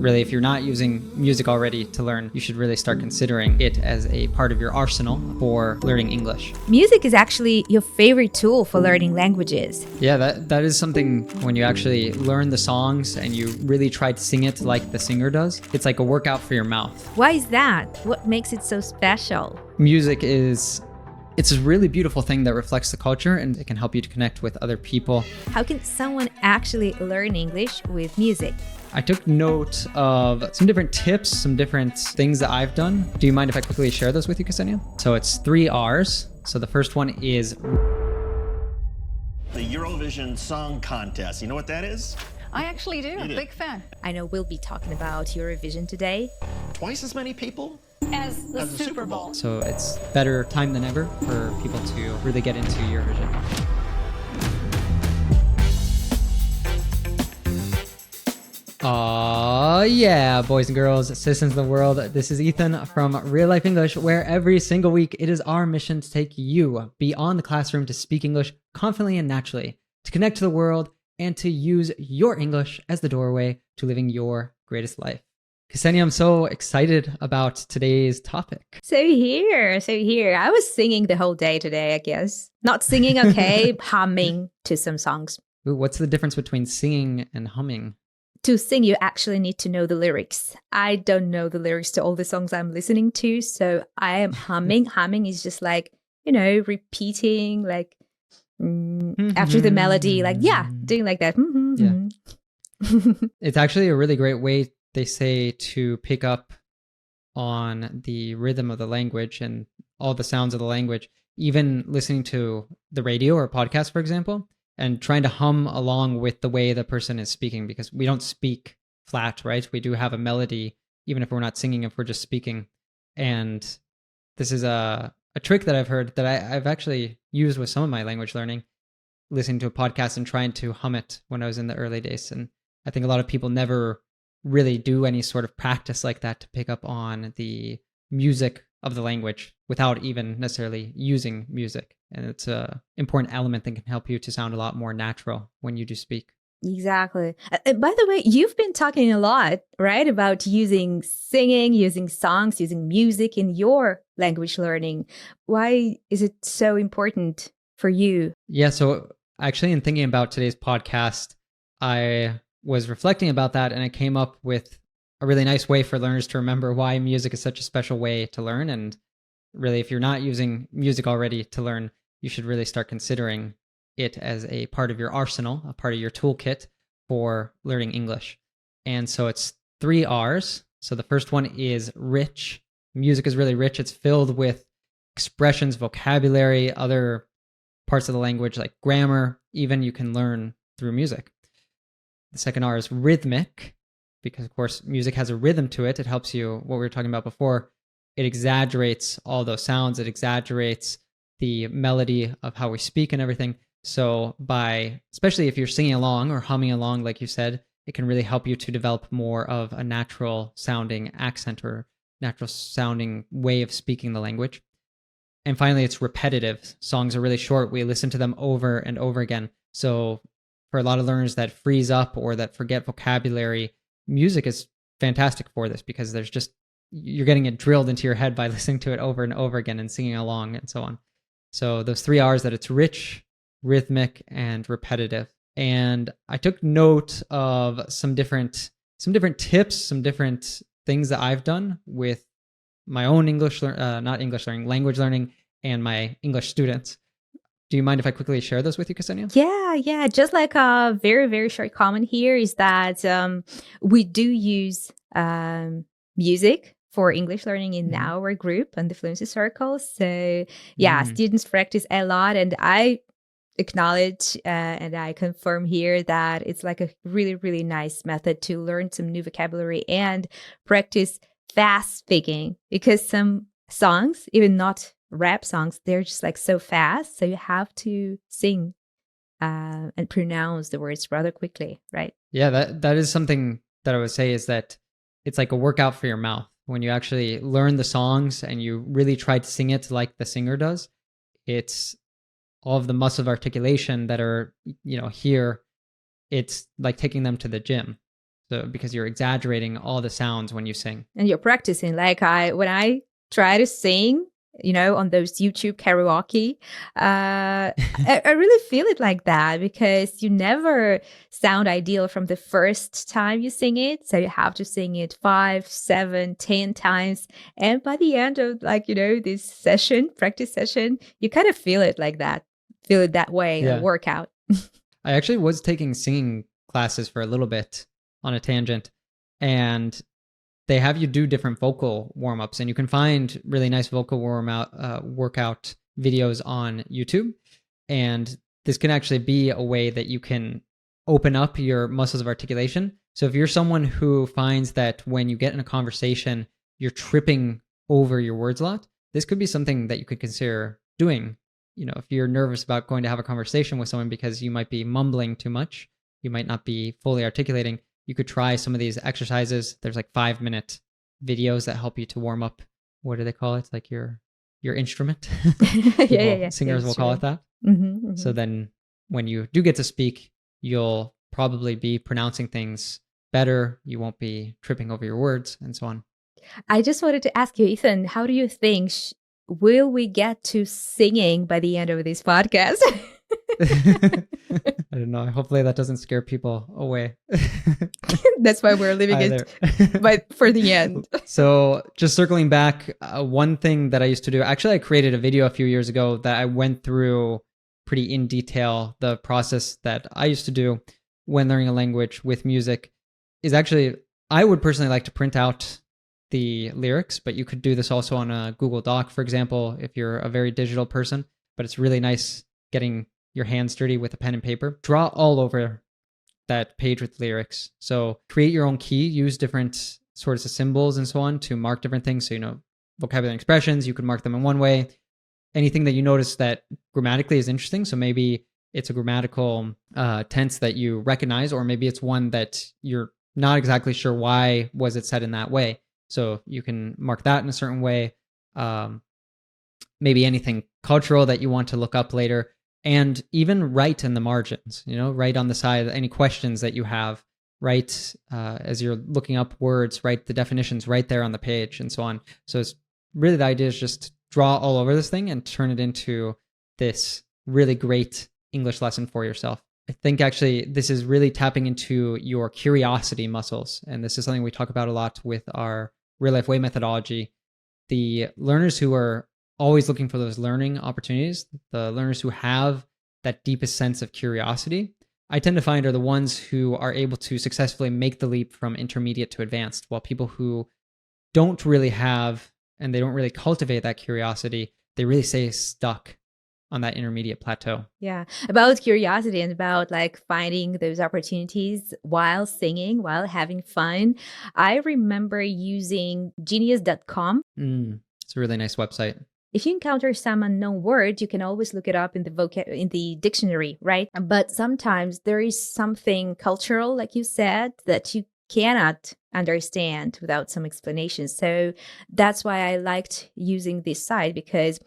Really, if you're not using music already to learn, you should really start considering it as a part of your arsenal for learning English. Music is actually your favorite tool for learning languages. Yeah, that is something when you actually learn the songs and you really try to sing it like the singer does. It's like a workout for your mouth. Why is that? What makes it so special? Music it's a really beautiful thing that reflects the culture, and it can help you to connect with other people. How can someone actually learn English with music? I took note of some different tips, some different things that I've done. Do you mind if I quickly share those with you, Ksenia? So it's 3 R's. So the first one is the Eurovision Song Contest. You know what that is? I actually do. Big fan. I know we'll be talking about Eurovision today. Twice as many people As the Super Bowl. So it's better time than ever for people to really get into Eurovision. Yeah, boys and girls, citizens of the world, this is Ethan from Real Life English, where every single week it is our mission to take you beyond the classroom to speak English confidently and naturally, to connect to the world, and to use your English as the doorway to living your greatest life. Ksenia, I'm so excited about today's topic. So here. I was singing the whole day today, I guess. Not singing, okay, humming to some songs. Ooh, what's the difference between singing and humming? To sing, you actually need to know the lyrics. I don't know the lyrics to all the songs I'm listening to, so I am humming. Humming is just like, repeating, like after the melody, like, doing like that. Yeah. It's actually a really great way, they say, to pick up on the rhythm of the language and all the sounds of the language, even listening to the radio or podcast, for example, and trying to hum along with the way the person is speaking, because we don't speak flat, right? We do have a melody, even if we're not singing, if we're just speaking. And this is a trick that I've heard that I've actually used with some of my language learning, listening to a podcast and trying to hum it when I was in the early days. And I think a lot of people never really do any sort of practice like that to pick up on the music of the language without even necessarily using music. And it's an important element that can help you to sound a lot more natural when you do speak. Exactly. By the way, you've been talking a lot, right, about using singing, using songs, using music in your language learning. Why is it so important for you? Yeah, so actually in thinking about today's podcast, I was reflecting about that, and I came up with a really nice way for learners to remember why music is such a special way to learn. And really, if you're not using music already to learn, you should really start considering it as a part of your arsenal, a part of your toolkit for learning English. And so it's 3 R's. So the first one is rich. Music is really rich. It's filled with expressions, vocabulary, other parts of the language like grammar, even you can learn through music. The second R is rhythmic, because of course music has a rhythm to it. It helps you, what we were talking about before, it exaggerates all those sounds. It exaggerates the melody of how we speak and everything. So especially if you're singing along or humming along, like you said, it can really help you to develop more of a natural sounding accent or natural sounding way of speaking the language. And finally, it's repetitive. Songs are really short. We listen to them over and over again. So for a lot of learners that freeze up or that forget vocabulary, music is fantastic for this, because you're getting it drilled into your head by listening to it over and over again and singing along and so on. So those 3 R's, that it's rich, rhythmic, and repetitive. And I took note of some different tips, some different things that I've done with my own language learning and my English students. Do you mind if I quickly share those with you, Ksenia? Yeah. Just like a very, very short comment here is that we do use music for English learning in our group and the Fluency Circle. So students practice a lot, and I acknowledge and I confirm here that it's like a really, really nice method to learn some new vocabulary and practice fast speaking, because some songs, even not rap songs, they're just like so fast. So you have to sing and pronounce the words rather quickly, right? Yeah, that is something that I would say, is that it's like a workout for your mouth. When you actually learn the songs and you really try to sing it like the singer does, it's all of the muscle of articulation that are, here. It's like taking them to the gym. So because you're exaggerating all the sounds when you sing. And you're practicing. Like when I try to sing, on those YouTube karaoke, I really feel it like that, because you never sound ideal from the first time you sing it. So you have to sing it 5, 7, 10 times. And by the end of this practice session, you kind of feel it like that, feel it that way, a workout. I actually was taking singing classes for a little bit on a tangent, and they have you do different vocal warm-ups, and you can find really nice vocal workout videos on YouTube. And this can actually be a way that you can open up your muscles of articulation. So if you're someone who finds that when you get in a conversation, you're tripping over your words a lot, this could be something that you could consider doing. If you're nervous about going to have a conversation with someone because you might be mumbling too much, you might not be fully articulating, you could try some of these exercises. There's like 5-minute videos that help you to warm up. What do they call it? Like your instrument. Singers will call it that. So then when you do get to speak, you'll probably be pronouncing things better. You won't be tripping over your words and so on. I just wanted to ask you, Ethan, how do you think will we get to singing by the end of this podcast? I don't know. Hopefully that doesn't scare people away. That's why we're leaving it but for the end. So just circling back, one thing that I used to do, actually I created a video a few years ago that I went through pretty in detail. The process that I used to do when learning a language with music is actually, I would personally like to print out the lyrics, but you could do this also on a Google Doc, for example, if you're a very digital person. But it's really nice getting your hands dirty with a pen and paper. Draw all over that page with lyrics. So create your own key, use different sorts of symbols and so on to mark different things. So, vocabulary and expressions, you could mark them in one way. Anything that you notice that grammatically is interesting. So maybe it's a grammatical tense that you recognize, or maybe it's one that you're not exactly sure why was it said in that way. So you can mark that in a certain way. Maybe anything cultural that you want to look up later. And even write in the margins, write on the side any questions that you have, write as you're looking up words, write the definitions right there on the page and so on. So it's really, the idea is just draw all over this thing and turn it into this really great English lesson for yourself. I think actually this is really tapping into your curiosity muscles. And this is something we talk about a lot with our Real Life Way methodology. The learners who are always looking for those learning opportunities, the learners who have that deepest sense of curiosity, I tend to find are the ones who are able to successfully make the leap from intermediate to advanced, while people who don't really have, and they don't really cultivate that curiosity, they really stay stuck on that intermediate plateau. Yeah. About curiosity and about finding those opportunities while singing, while having fun. I remember using genius.com. It's a really nice website. If you encounter some unknown word, you can always look it up in the dictionary, right? But sometimes there is something cultural, like you said, that you cannot understand without some explanation. So that's why I liked using this site, because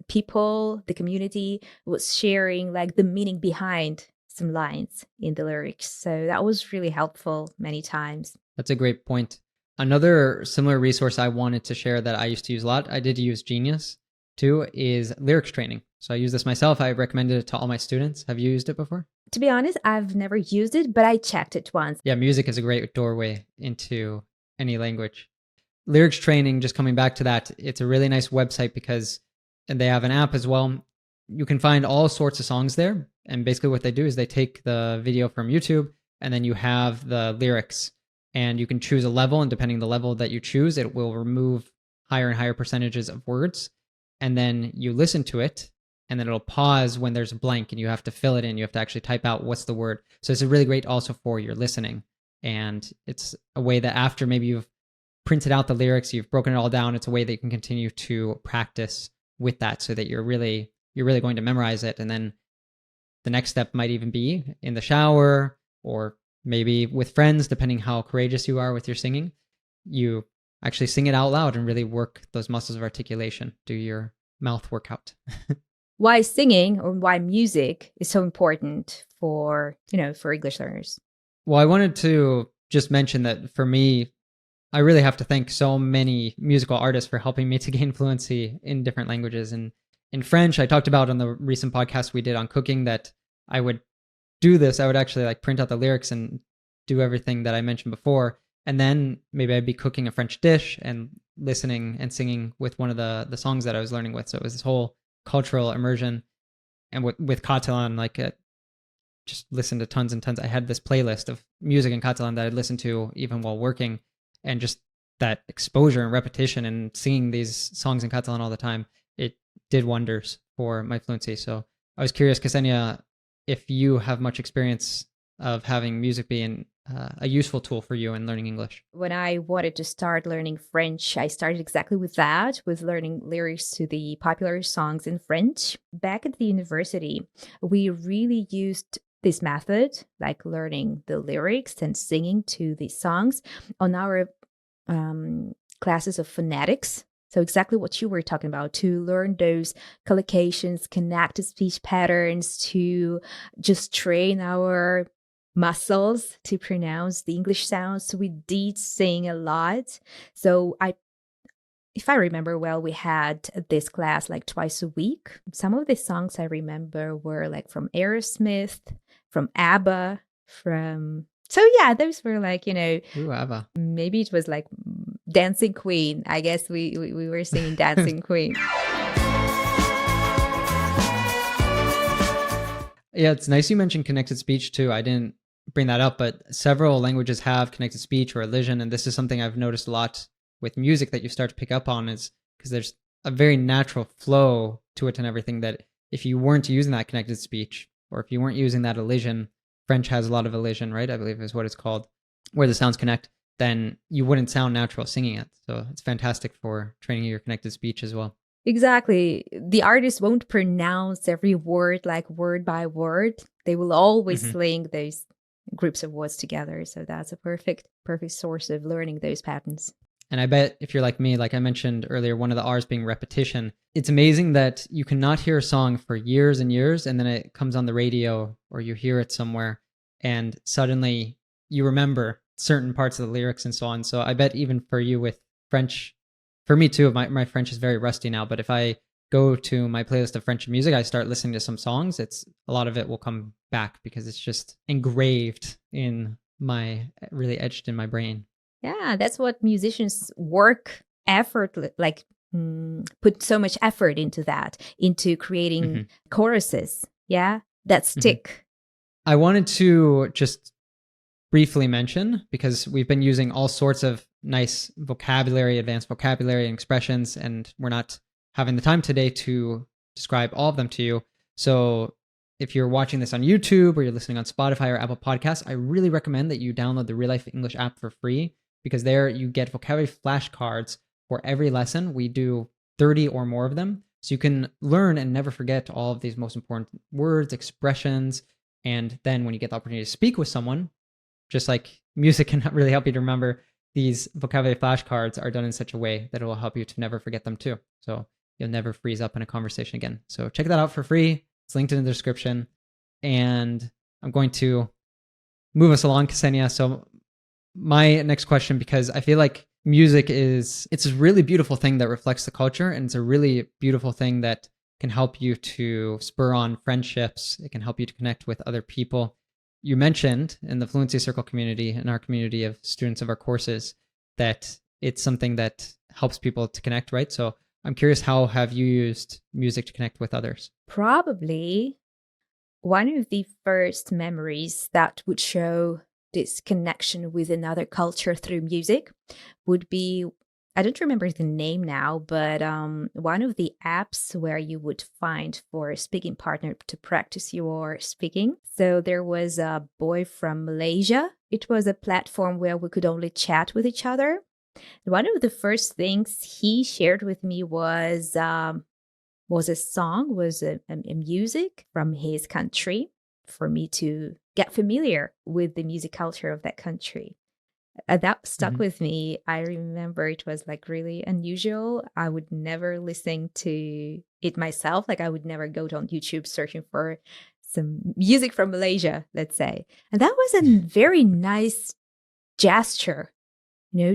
people, the community was sharing the meaning behind some lines in the lyrics. So that was really helpful many times. That's a great point. Another similar resource I wanted to share that I used to use a lot, I did use Genius too, is lyrics training. So I use this myself. I recommended it to all my students. Have you used it before? To be honest, I've never used it, but I checked it once. Yeah, music is a great doorway into any language. Lyrics training, just coming back to that, it's a really nice website because, and they have an app as well. You can find all sorts of songs there. And basically what they do is they take the video from YouTube and then you have the lyrics. And you can choose a level, and depending on the level that you choose, it will remove higher and higher percentages of words. And then you listen to it, and then it'll pause when there's a blank, and you have to fill it in. You have to actually type out what's the word. So it's really great also for your listening. And it's a way that after maybe you've printed out the lyrics, you've broken it all down, it's a way that you can continue to practice with that so that you're really going to memorize it. And then the next step might even be in the shower or maybe with friends, depending how courageous you are with your singing, you actually sing it out loud and really work those muscles of articulation, do your mouth workout. Why singing or why music is so important for English learners? Well, I wanted to just mention that for me, I really have to thank so many musical artists for helping me to gain fluency in different languages. And in French, I talked about on the recent podcast we did on cooking that I would do this. I would actually like print out the lyrics and do everything that I mentioned before. And then maybe I'd be cooking a French dish and listening and singing with one of the songs that I was learning with. So it was this whole cultural immersion. And with Catalan, like just listen to tons and tons. I had this playlist of music in Catalan that I'd listen to even while working, and just that exposure and repetition and singing these songs in Catalan all the time, it did wonders for my fluency. So I was curious, Ksenia, if you have much experience of having music being a useful tool for you in learning English. When I wanted to start learning French, I started exactly with that, with learning lyrics to the popular songs in French. Back at the university, we really used this method, like learning the lyrics and singing to the songs on our classes of phonetics. So exactly what you were talking about, to learn those collocations, connected speech patterns, to just train our muscles to pronounce the English sounds. So we did sing a lot. So if I remember well, we had this class like twice a week. Some of the songs I remember were like from Aerosmith, from ABBA, so yeah, those were like, Ooh, ABBA. Maybe it was like Dancing Queen. I guess we were singing Dancing Queen. Yeah, it's nice you mentioned connected speech too. I didn't bring that up, but several languages have connected speech or elision, and this is something I've noticed a lot with music that you start to pick up on, is because there's a very natural flow to it and everything, that if you weren't using that connected speech, or if you weren't using that elision, French has a lot of elision, right? I believe is what it's called, where the sounds connect, then you wouldn't sound natural singing it. So it's fantastic for training your connected speech as well. Exactly. The artist won't pronounce every word like word by word. They will always link those groups of words together. So that's a perfect source of learning those patterns. And I bet if you're like me, like I mentioned earlier, one of the R's being repetition, it's amazing that you cannot hear a song for years and years, and then it comes on the radio or you hear it somewhere, and suddenly you remember certain parts of the lyrics and so on. So I bet even for you with French, for me too, my French is very rusty now, but if I go to my playlist of French music, I start listening to some songs, a lot of it will come back because it's just engraved in really etched in my brain. Yeah, that's what musicians work put so much effort into that, into creating choruses. Yeah, that stick. I wanted to just briefly mention, because we've been using all sorts of nice vocabulary, advanced vocabulary and expressions, and we're not having the time today to describe all of them to you. So if you're watching this on YouTube or you're listening on Spotify or Apple Podcasts, I really recommend that you download the RealLife English app for free, because there you get vocabulary flashcards for every lesson. We do 30 or more of them. So you can learn and never forget all of these most important words, expressions. And then when you get the opportunity to speak with someone, just like music can really help you to remember, these vocabulary flashcards are done in such a way that it will help you to never forget them too. So you'll never freeze up in a conversation again. So check that out for free. It's linked in the description. And I'm going to move us along, Ksenia. So my next question, because I feel like music it's a really beautiful thing that reflects the culture, and it's a really beautiful thing that can help you to spur on friendships. It can help you to connect with other people. You mentioned in the Fluency Circle community, in our community of students of our courses, that it's something that helps people to connect, right? So I'm curious, how have you used music to connect with others? Probably one of the first memories that would show this connection with another culture through music would be, I don't remember the name now, but one of the apps where you would find for a speaking partner to practice your speaking. So there was a boy from Malaysia. It was a platform where we could only chat with each other. One of the first things he shared with me was a music from his country, for me to get familiar with the music culture of that country. That stuck with me. I remember it was like really unusual. I would never listen to it myself. Like I would never go on YouTube searching for some music from Malaysia, let's say. And that was a very nice gesture,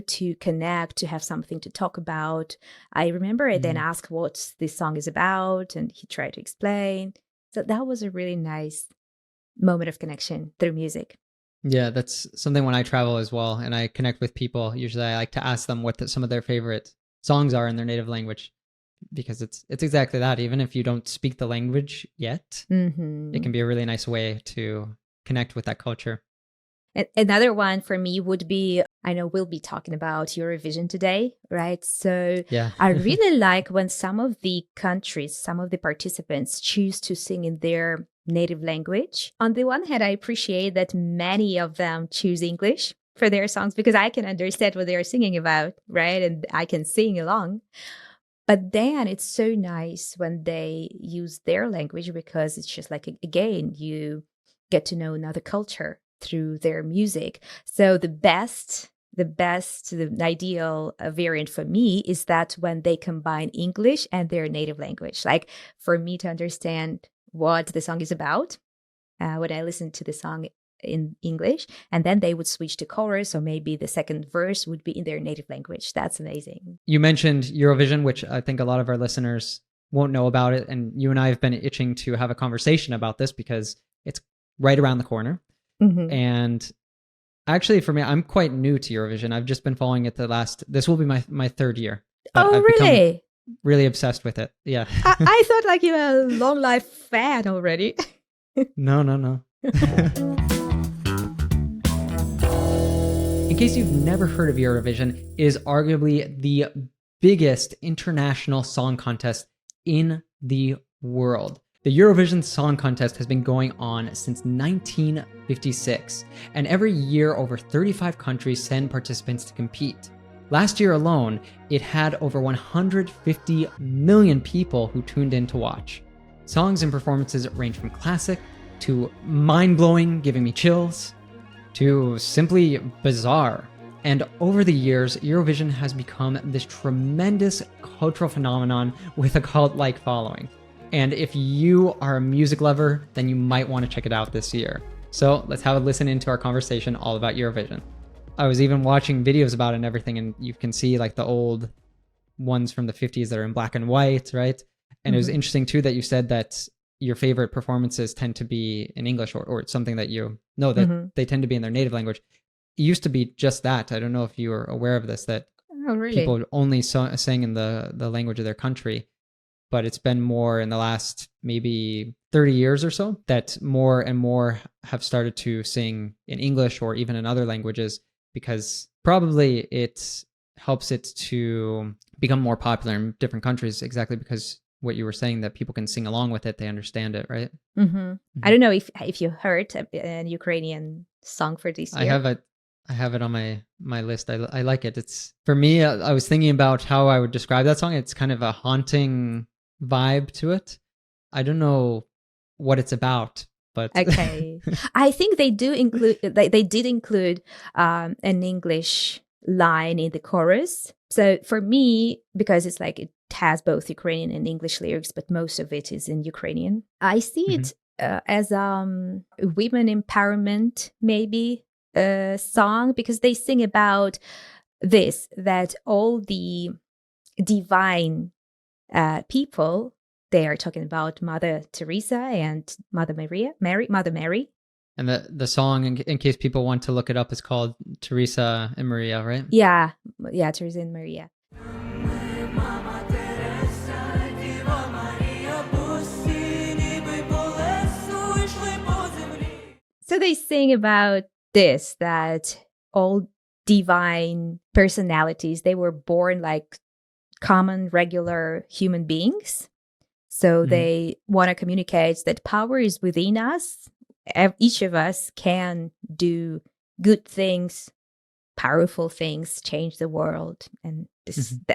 to connect, to have something to talk about. I remember I then asked what this song is about, and he tried to explain. So that was a really nice moment of connection through music. Yeah, that's something when I travel as well, and I connect with people. Usually I like to ask them what some of their favorite songs are in their native language, because it's exactly that. Even if you don't speak the language yet, it can be a really nice way to connect with that culture. Another one for me would be, I know we'll be talking about Eurovision today, right? So yeah. I really like when some of the countries, some of the participants choose to sing in their native language. On the one hand, I appreciate that many of them choose English for their songs because I can understand what they're singing about, right? And I can sing along. But then it's so nice when they use their language, because it's just like, again, you get to know another culture through their music. So the ideal variant for me is that when they combine English and their native language, like for me to understand what the song is about, when I listen to the song in English, and then they would switch to chorus, or maybe the second verse would be in their native language. That's amazing. You mentioned Eurovision, which I think a lot of our listeners won't know about it, and you and I have been itching to have a conversation about this because it's right around the corner. And actually, for me, I'm quite new to Eurovision. I've just been following it this will be my third year. Oh, really? Really obsessed with it. Yeah. I thought like you were a long life fan already. No. In case you've never heard of Eurovision, it is arguably the biggest international song contest in the world. The Eurovision Song Contest has been going on since 1956, and every year over 35 countries send participants to compete. Last year alone, it had over 150 million people who tuned in to watch. Songs and performances range from classic to mind-blowing, giving me chills, to simply bizarre. And over the years, Eurovision has become this tremendous cultural phenomenon with a cult-like following. And if you are a music lover, then you might want to check it out this year. So let's have a listen into our conversation all about Eurovision. I was even watching videos about it and everything, and you can see like the old ones from the 50s that are in black and white, right? And it was interesting too that you said that your favorite performances tend to be in English, or something that you know that they tend to be in their native language. It used to be just that. I don't know if you were aware of this, that people only sang in the language of their country. But it's been more in the last maybe 30 years or so that more and more have started to sing in English or even in other languages, because probably it helps it to become more popular in different countries, exactly because what you were saying, that people can sing along with it, they understand it, right? I don't know if you heard a Ukrainian song for this year. I have it on my list. I like it. It's, for me, I was thinking about how I would describe that song. It's kind of a haunting vibe to it. I don't know what it's about, but okay. I think they did include an English line in the chorus. So for me, because it's like it has both Ukrainian and English lyrics, but most of it is in Ukrainian, I see it as women empowerment, maybe a song, because they sing about this, that all the divine people, they are talking about Mother Teresa and Mother Mary. And the song, in case people want to look it up, is called Teresa and Maria, right? Yeah, Teresa and Maria. So they sing about this, that all divine personalities, they were born like common, regular human beings. So they want to communicate that power is within us. Each of us can do good things, powerful things, change the world. And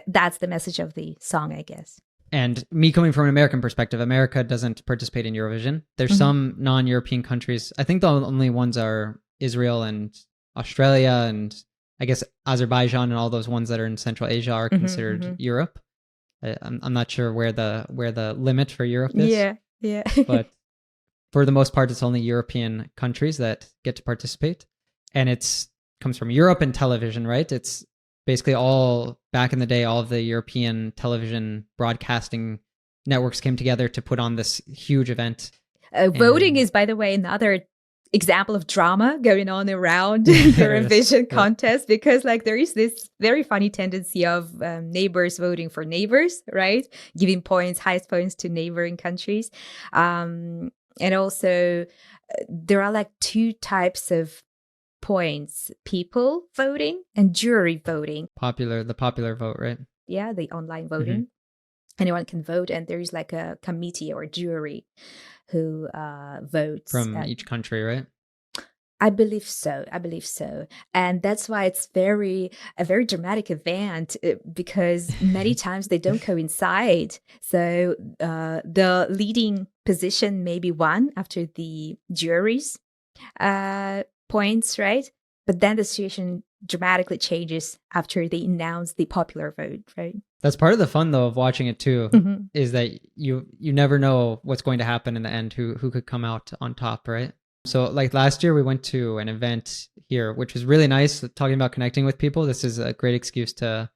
that's the message of the song, I guess. And me coming from an American perspective, America doesn't participate in Eurovision. There's some non-European countries. I think the only ones are Israel and Australia, and I guess Azerbaijan, and all those ones that are in Central Asia are considered Europe. I'm not sure where the limit for Europe is. Yeah. But for the most part, it's only European countries that get to participate. And it's comes from Europe and television, right? It's basically all back in the day, all of the European television broadcasting networks came together to put on this huge event. Voting is, by the way, another example of drama going on around Eurovision contest, because like there is this very funny tendency of neighbors voting for neighbors, right? Giving points, highest points to neighboring countries. And also there are like two types of points: people voting and jury voting. The popular vote, right? Yeah, the online voting. Anyone can vote, and there is like a committee or jury who votes from each country, right? I believe so. And that's why it's a very dramatic event, because many times they don't coincide. So the leading position may be won after the jury's points, right? But then the situation dramatically changes after they announce the popular vote, right? That's part of the fun, though, of watching it too, is that you never know what's going to happen in the end, who could come out on top, right? So like last year we went to an event here, which was really nice, talking about connecting with people. This is a great excuse to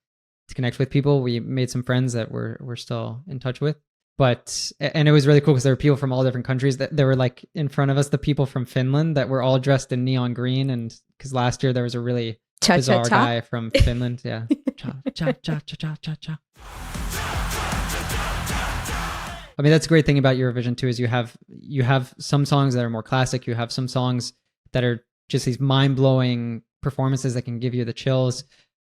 connect with people. We made some friends that we're still in touch with. And it was really cool because there were people from all different countries. That there were like in front of us, the people from Finland that were all dressed in neon green. And because last year there was a really bizarre guy from Finland. Yeah. Cha, cha, cha, cha, cha, cha, cha. I mean, that's a great thing about Eurovision too, is you have some songs that are more classic. You have some songs that are just these mind-blowing performances that can give you the chills.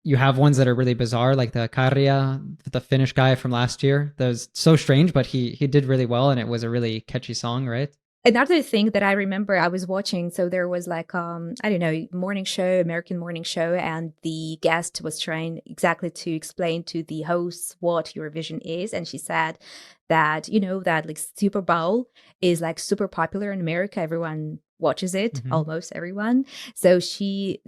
You have ones that are really bizarre, like the 𝗥𝗲𝗹𝗟𝗶𝗬𝗟, the Finnish guy from last year. That was so strange, but he did really well, and it was a really catchy song, right? Another thing that I remember I was watching, so there was like, I don't know, American morning show, and the guest was trying exactly to explain to the hosts what Eurovision is. And she said that, that like Super Bowl is like super popular in America. Everyone watches it, almost everyone. So she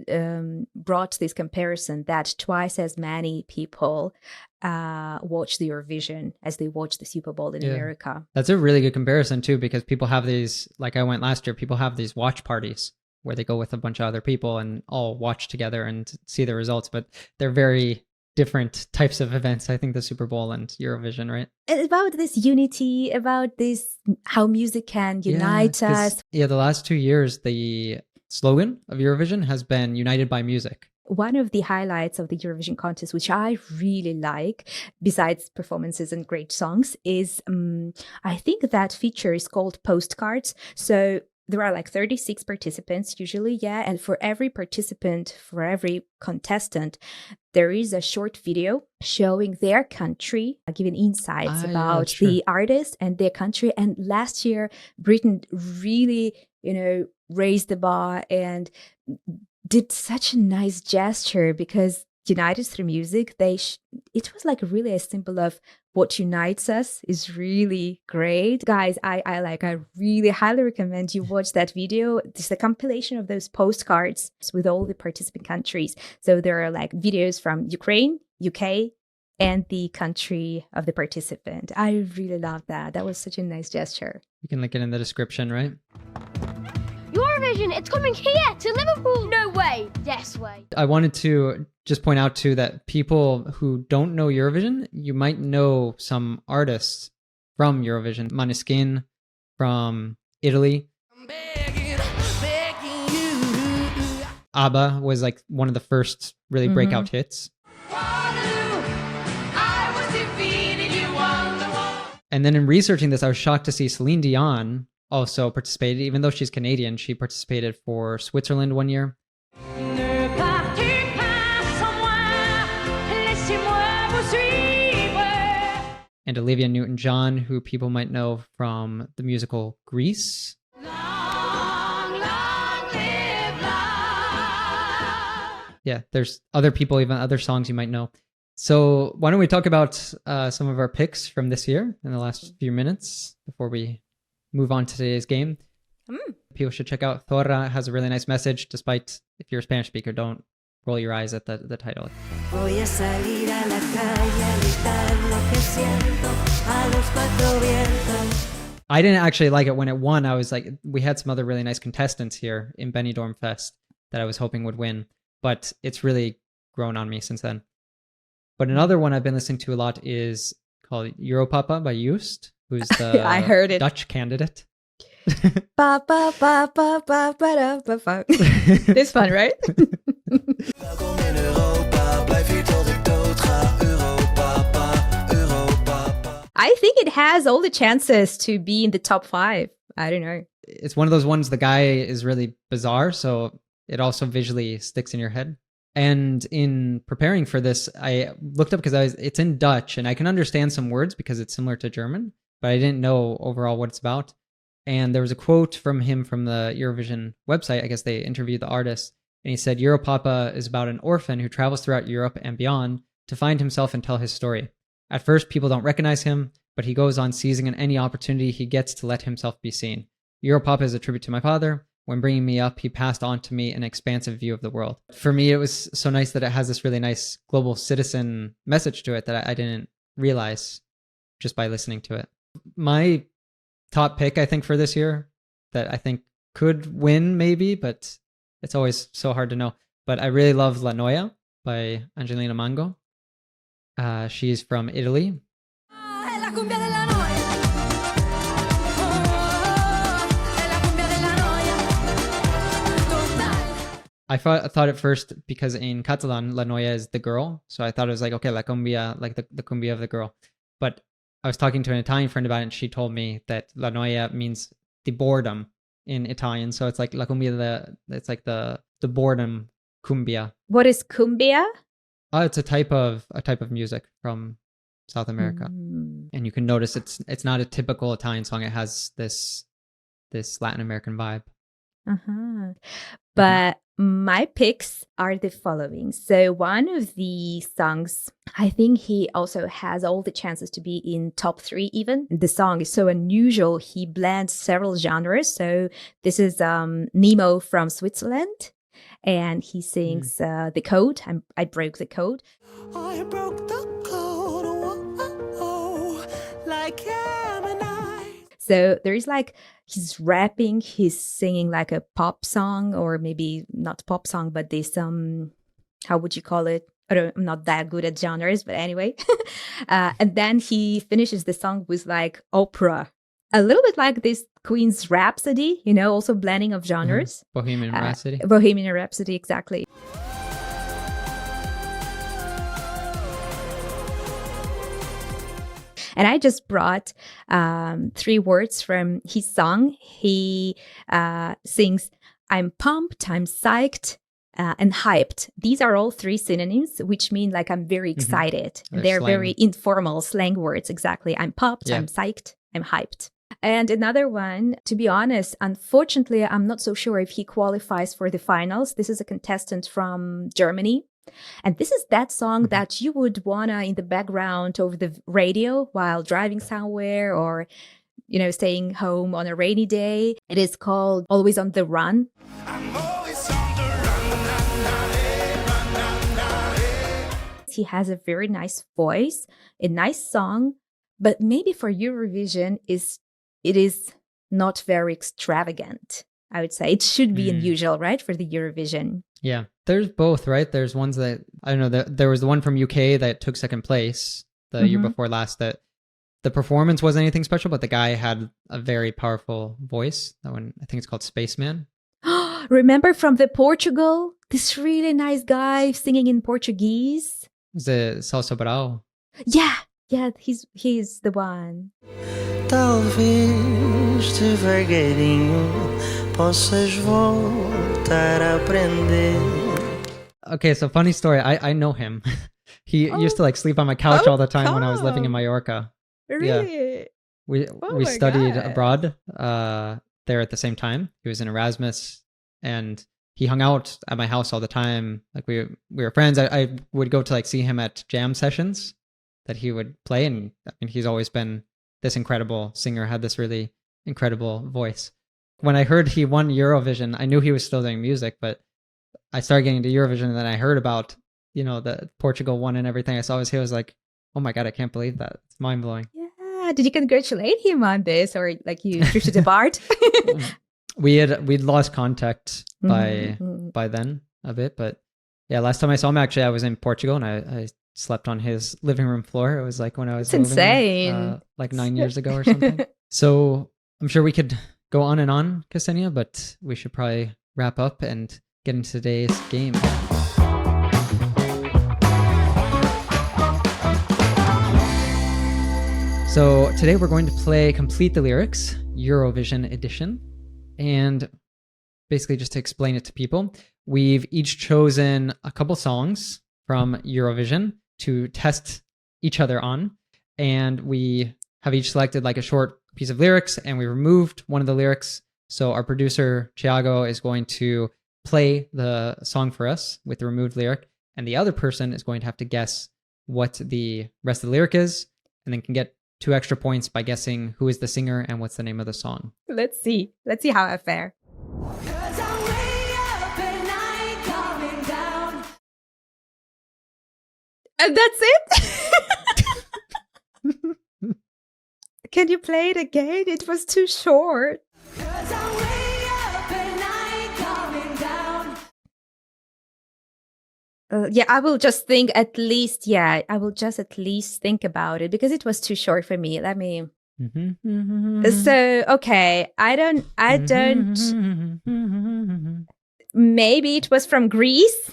brought this comparison that twice as many people watch the Eurovision as they watch the Super Bowl in America. That's a really good comparison too, because people have these, like I went last year, people have these watch parties where they go with a bunch of other people and all watch together and see the results, but they're very different types of events. I think the Super Bowl and Eurovision, right? About this unity, about this, how music can unite us. Yeah, the last 2 years, the slogan of Eurovision has been United by Music. One of the highlights of the Eurovision contest, which I really like, besides performances and great songs, is I think that feature is called postcards. So there are like 36 participants usually, and for every participant, for every contestant, there is a short video showing their country, giving insights about the artist and their country. And last year, Britain really, raised the bar and did such a nice gesture, because united through music, it was like really a symbol of what unites us is really great. Guys, I really highly recommend you watch that video. It's a compilation of those postcards with all the participant countries. So there are like videos from Ukraine, UK, and the country of the participant. I really love that. That was such a nice gesture. You can link it in the description, right? Eurovision, it's coming here to Liverpool. No way. Yes way. I wanted to just point out too that people who don't know Eurovision, you might know some artists from Eurovision. Måneskin from Italy. ABBA was like one of the first really breakout hits. And then in researching this, I was shocked to see Celine Dion also participated. Even though she's Canadian, she participated for Switzerland one year. And Olivia Newton-John, who people might know from the musical Grease. Yeah, there's other people, even other songs you might know. So why don't we talk about some of our picks from this year in the last few minutes before we move on to today's game. People should check out 𝗥𝗲𝗹𝗟𝗶𝗬𝗟. Has a really nice message, despite if you're a Spanish speaker, don't roll your eyes at the title. I didn't actually like it when it won. I was like, we had some other really nice contestants here in Benidorm Fest that I was hoping would win. but it's really grown on me since then. But another one I've been listening to a lot is called 𝗥𝗲𝗹𝗶𝗳𝗍 by Joost, who's the I heard it. Dutch candidate. Ba, ba, ba, ba, ba, ba, da, ba, ba. This fun, right? Welkom in Europa, blijf hier tot ik dood ga. Europa, Europa. I think it has all the chances to be in the top 5. I don't know. It's one of those ones, the guy is really bizarre, so it also visually sticks in your head. And in preparing for this, I looked up because it's in Dutch, and I can understand some words because it's similar to German, but I didn't know overall what it's about. And there was a quote from him from the Eurovision website. I guess they interviewed the artist, and he said, 𝗥𝗲𝗹𝗶𝗳𝗍 is about an orphan who travels throughout Europe and beyond to find himself and tell his story. At first, people don't recognize him, but he goes on seizing on any opportunity he gets to let himself be seen. 𝗥𝗲𝗹𝗶𝗳𝗍 is a tribute to my father. When bringing me up, he passed on to me an expansive view of the world. For me, it was so nice that it has this really nice global citizen message to it that I didn't realize just by listening to it. My top pick, I think, for this year that I think could win maybe, but it's always so hard to know. But I really love La Noia by Angelina Mango. She's from Italy. I thought at first, because in Catalan, La Noia is the girl. So I thought it was like, okay, la cumbia, like the cumbia of the girl. But I was talking to an Italian friend about it, and she told me that La Noia means the boredom in Italian. So it's like la cumbia, it's like the boredom cumbia. What is cumbia? It's a type of music from South America. And you can notice it's not a typical Italian song. It has this Latin American vibe. But my picks are the following. So one of the songs, I think he also has all the chances to be in top 3 even. The song is so unusual. He blends several genres. So this is Nemo from Switzerland. And he sings The Code. I broke the code. I broke the code, like Gemini. So there is like, he's rapping, he's singing like a pop song, or maybe not pop song, but this, how would you call it? I'm not that good at genres, but anyway. And then he finishes the song with like opera. A little bit like this Queen's Rhapsody, you know, also blending of genres. Bohemian Rhapsody. Bohemian Rhapsody, exactly. And I just brought 3 words from his song. He sings, I'm pumped, I'm psyched, and hyped. These are all 3 synonyms, which mean like I'm very excited. They're very informal slang words, exactly. I'm pumped, I'm psyched, I'm hyped. And another one, to be honest, unfortunately, I'm not so sure if he qualifies for the finals. This is a contestant from Germany. And this is that song that you would wanna in the background over the radio while driving somewhere, or, you know, staying home on a rainy day. It is called Always on the Run. I'm always on the run. He has a very nice voice, a nice song, but maybe for Eurovision it is not very extravagant. I would say it should be unusual, right, for the Eurovision. Yeah, there's both, right? There's ones that, I don't know, there was the one from UK that took second place the year before last, that the performance wasn't anything special, but the guy had a very powerful voice. That one, I think it's called Spaceman. Remember from the Portugal, this really nice guy singing in Portuguese? Is it Celso Brau? Yeah, he's the one. Talvez devagarinho possas voltar a aprender. Okay, so funny story. I know him. He used to like sleep on my couch all the time when I was living in Mallorca. Really? Yeah. We studied abroad there at the same time. He was in Erasmus, and he hung out at my house all the time. Like we were friends. I would go to like see him at jam sessions that he would play, and I mean, he's always been this incredible singer, had this really incredible voice. When I heard he won Eurovision, I knew he was still doing music, but I started getting to Eurovision, and then I heard about, you know, the Portugal won and everything. I saw his, he was like, oh my God, I can't believe that. It's mind blowing. Yeah. Did you congratulate him on this, or like you drifted apart? We'd lost contact by then a bit, but Yeah, last time I saw him, actually, I was in Portugal and I slept on his living room floor. It was like when I was It's moving there, insane. like 9 years ago or something. So I'm sure we could go on and on, Ksenia, but we should probably wrap up and get into today's game. So today we're going to play Complete the Lyrics, Eurovision edition. And basically just to explain it to people, we've each chosen a couple songs from Eurovision to test each other on. And we have each selected like a short piece of lyrics and we removed one of the lyrics. So our producer, 𝗥𝗲𝗹𝗟𝗶𝗀𝗵, is going to play the song for us with the removed lyric. And the other person is going to have to guess what the rest of the lyric is and then can get 2 extra points by guessing who is the singer and what's the name of the song. Let's see how I fare. And that's it? Can you play it again? It was too short. Yeah, I will just think at least, I will just at least think about it because it was too short for me. Let me... So, okay, I don't... Maybe it was from Greece.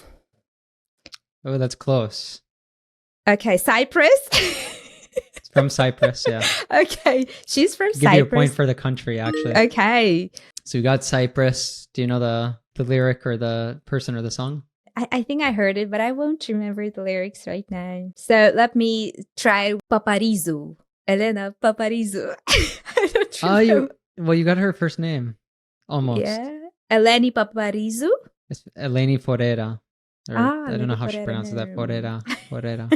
Oh, that's close. Okay, Cyprus. It's from Cyprus, yeah. Okay, she's from Cyprus. Give you a point for the country, actually. Okay. So you got Cyprus. Do you know the lyric or the person or the song? I think I heard it, but I won't remember the lyrics right now. So let me try 𝗶𝗶𝗃𝗃. Elena 𝗶𝗶𝗃𝗃. I don't remember. You got her first name. Almost. Yeah. Eleni 𝗶𝗶𝗃𝗃. It's Eleni 𝗴𝗏𝗃. I don't know how she 𝗴𝗏. pronounces that. 𝗴𝗏.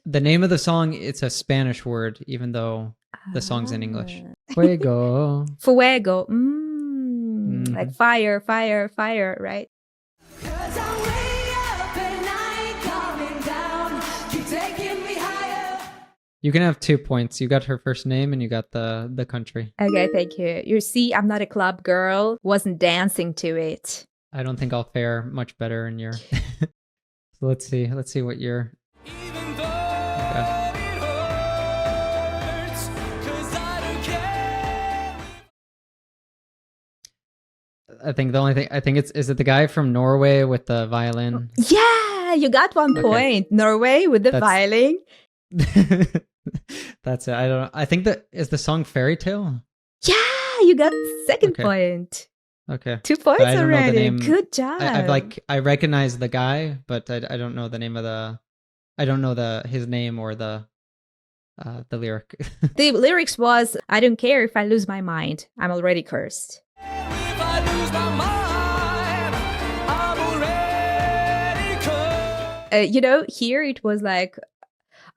The name of the song, it's a Spanish word, even though the song's in English. Fuego. Fuego. Like fire, fire, fire, right? You can have 2 points. You got her first name and you got the country. Okay, thank you. You see, I'm not a club girl. Wasn't dancing to it. I don't think I'll fare much better in your... So let's see what your... I think is it the guy from Norway with the violin? Yeah, you got 1 point. Norway with the violin. That's it. I think that is the song Fairy Tale. Yeah, you got 2nd point. Okay. 2 points already. Good job. I recognize the guy, but I don't know the name of the... I don't know his name or the lyric. The lyrics was, I don't care if I lose my mind. I'm already cursed. Here it was like,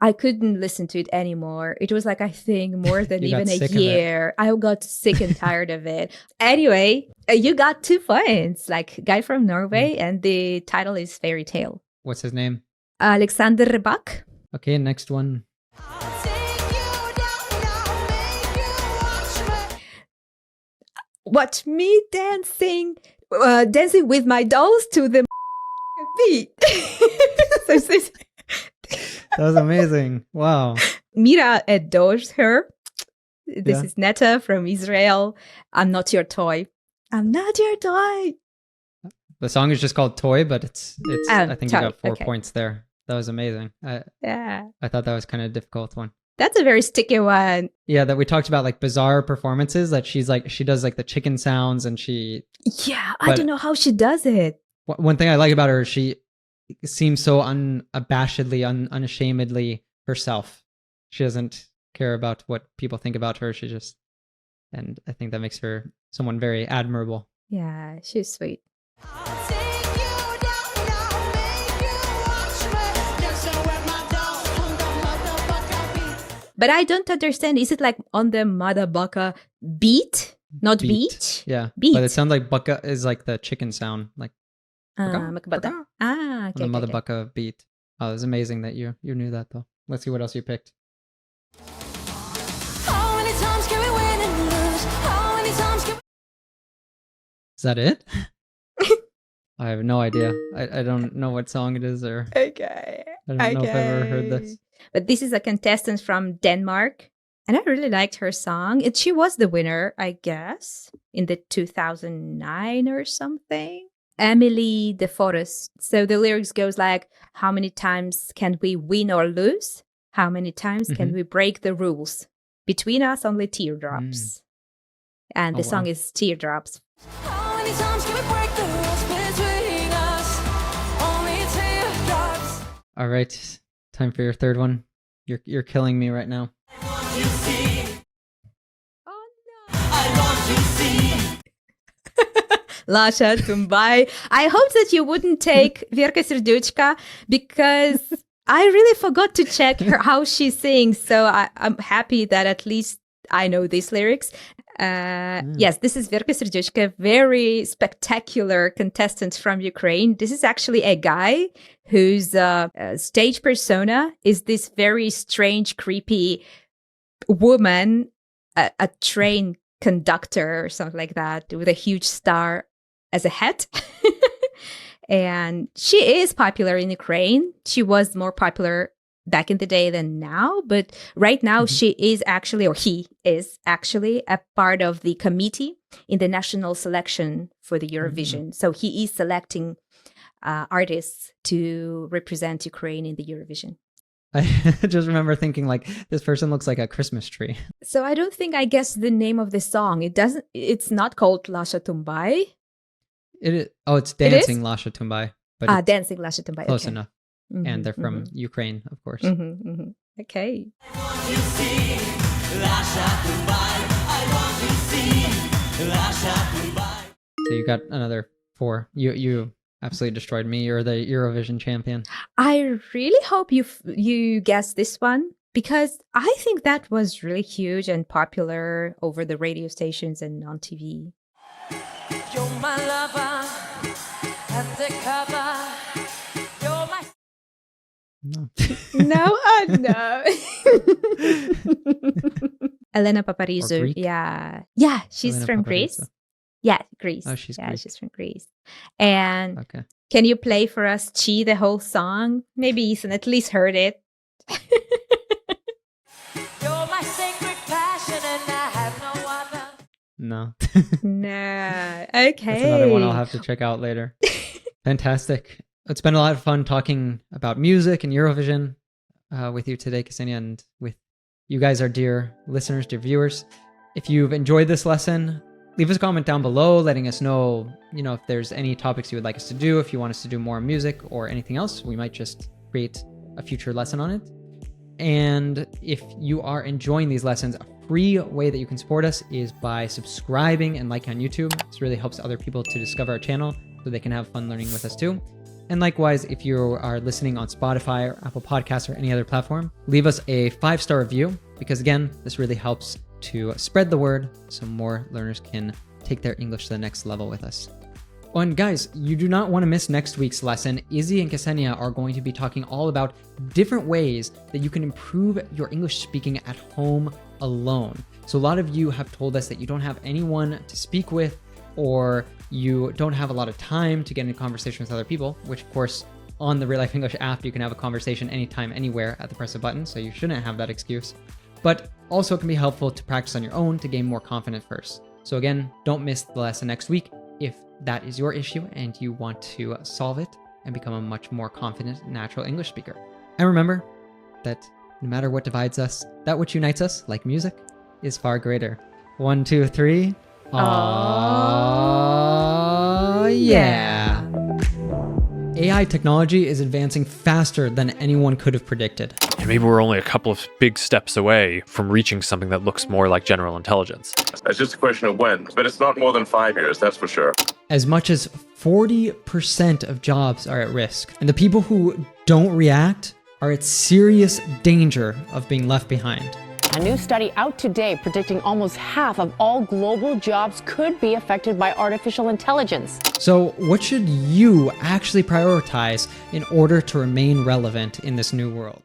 I couldn't listen to it anymore. It was like, I think more than even a year. I got sick and tired of it. Anyway, you got 2 points, like guy from Norway, and the title is Fairy Tale. What's his name? Alexander Rybak. Okay, next one. Watch me dancing with my dolls to the beat. That was amazing. Wow. Mira adores her. This is Netta from Israel. I'm not your toy. I'm not your toy. The song is just called Toy, but it's I think toy. You got 4 points there. That was amazing. I thought that was kind of a difficult one. That's a very sticky one. Yeah, that we talked about like bizarre performances. That she does like the chicken sounds and she... Yeah, I don't know how she does it. One thing I like about her is she seems so unabashedly, unashamedly herself. She doesn't care about what people think about her. And I think that makes her someone very admirable. Yeah, she's sweet. But I don't understand. Is it like on the 𝗏𝗏𝗶𝗃𝗃 beat? Not beat? Yeah. Beat. But it sounds like baka is like the chicken sound. Like 𝗏𝗏𝗶𝗃. on the 𝗏𝗏𝗶𝗃 beat. Oh, it was amazing that you knew that though. Let's see what else you picked. Is that it? I have no idea. I don't know what song it is, or Okay. I don't know if I've ever heard this. But this is a contestant from Denmark, and I really liked her song. She was the winner, I guess, in the 2009 or something. Emily de Forest. So the lyrics goes like, how many times can we win or lose? How many times can we break the rules? Between us, only teardrops. And the song is Teardrops. How many times can we break the rules between us? Only teardrops. All right, time for your third one. You're killing me right now. Oh no. 𝗥𝗲𝗹𝗶𝗳𝗏. I hope that you wouldn't take 𝗥𝗲𝗹𝗪𝗏 because I really forgot to check how she sings. So I'm happy that at least I know these lyrics. Yes, this is 𝗥𝗲𝗪𝗏, very spectacular contestant from Ukraine. This is actually a guy whose stage persona is this very strange, creepy woman, a train conductor or something like that, with a huge star as a hat. And she is popular in Ukraine. She was more popular back in the day than now, but right now she is actually, or he is actually, a part of the committee in the national selection for the Eurovision. So he is selecting artists to represent Ukraine in the Eurovision. I just remember thinking, like, this person looks like a Christmas tree. So I don't think I guessed the name of the song. It's not called 𝗥𝗲𝗹𝗏𝗪𝗏. It's Dancing 𝗥𝗲𝗹𝗏𝗪𝗏. But it's Dancing 𝗥𝗲𝗹𝗏𝗪𝗏. close Okay. enough. And they're from Ukraine, of course. Okay. So you got another 4. You absolutely destroyed me. You're the Eurovision champion. I really hope you guessed this one, because I think that was really huge and popular over the radio stations and on TV. You're my lover, undercover. You're my... No. No, no. Elena Paparizou. Greek? Yeah. Yeah, she's Elena from Paparizou. Greece. Yeah, Greece. Oh, she's Greek. She's from Greece. And Okay. can you play for us, 𝗥𝗲, the whole song? Maybe Ethan at least heard it. You're my sacred passion and I have no other. No. No. Okay. That's another one I'll have to check out later. Fantastic. It's been a lot of fun talking about music and Eurovision with you today, Ksenia, and with you guys, our dear listeners, dear viewers. If you've enjoyed this lesson, leave us a comment down below letting us know, if there's any topics you would like us to do, if you want us to do more music or anything else. We might just create a future lesson on it. And if you are enjoying these lessons, a free way that you can support us is by subscribing and liking on YouTube. This really helps other people to discover our channel so they can have fun learning with us too. And likewise, if you are listening on Spotify or Apple Podcasts or any other platform, leave us a 5-star review, because again, this really helps to spread the word so more learners can take their English to the next level with us. Oh, and guys, you do not want to miss next week's lesson. Izzy and Ksenia are going to be talking all about different ways that you can improve your English speaking at home alone. So a lot of you have told us that you don't have anyone to speak with, or you don't have a lot of time to get into conversation with other people, which of course on the RealLife English app, you can have a conversation anytime, anywhere at the press of a button, so you shouldn't have that excuse. But also it can be helpful to practice on your own to gain more confidence first. So again, don't miss the lesson next week if that is your issue and you want to solve it and become a much more confident, natural English speaker. And remember that no matter what divides us, that which unites us, like music, is far greater. 1, 2, 3. Oh, yeah. AI technology is advancing faster than anyone could have predicted. And maybe we're only a couple of big steps away from reaching something that looks more like general intelligence. It's just a question of when, but it's not more than 5 years, that's for sure. As much as 40% of jobs are at risk, and the people who don't react are at serious danger of being left behind. A new study out today predicting almost half of all global jobs could be affected by artificial intelligence. So what should you actually prioritize in order to remain relevant in this new world?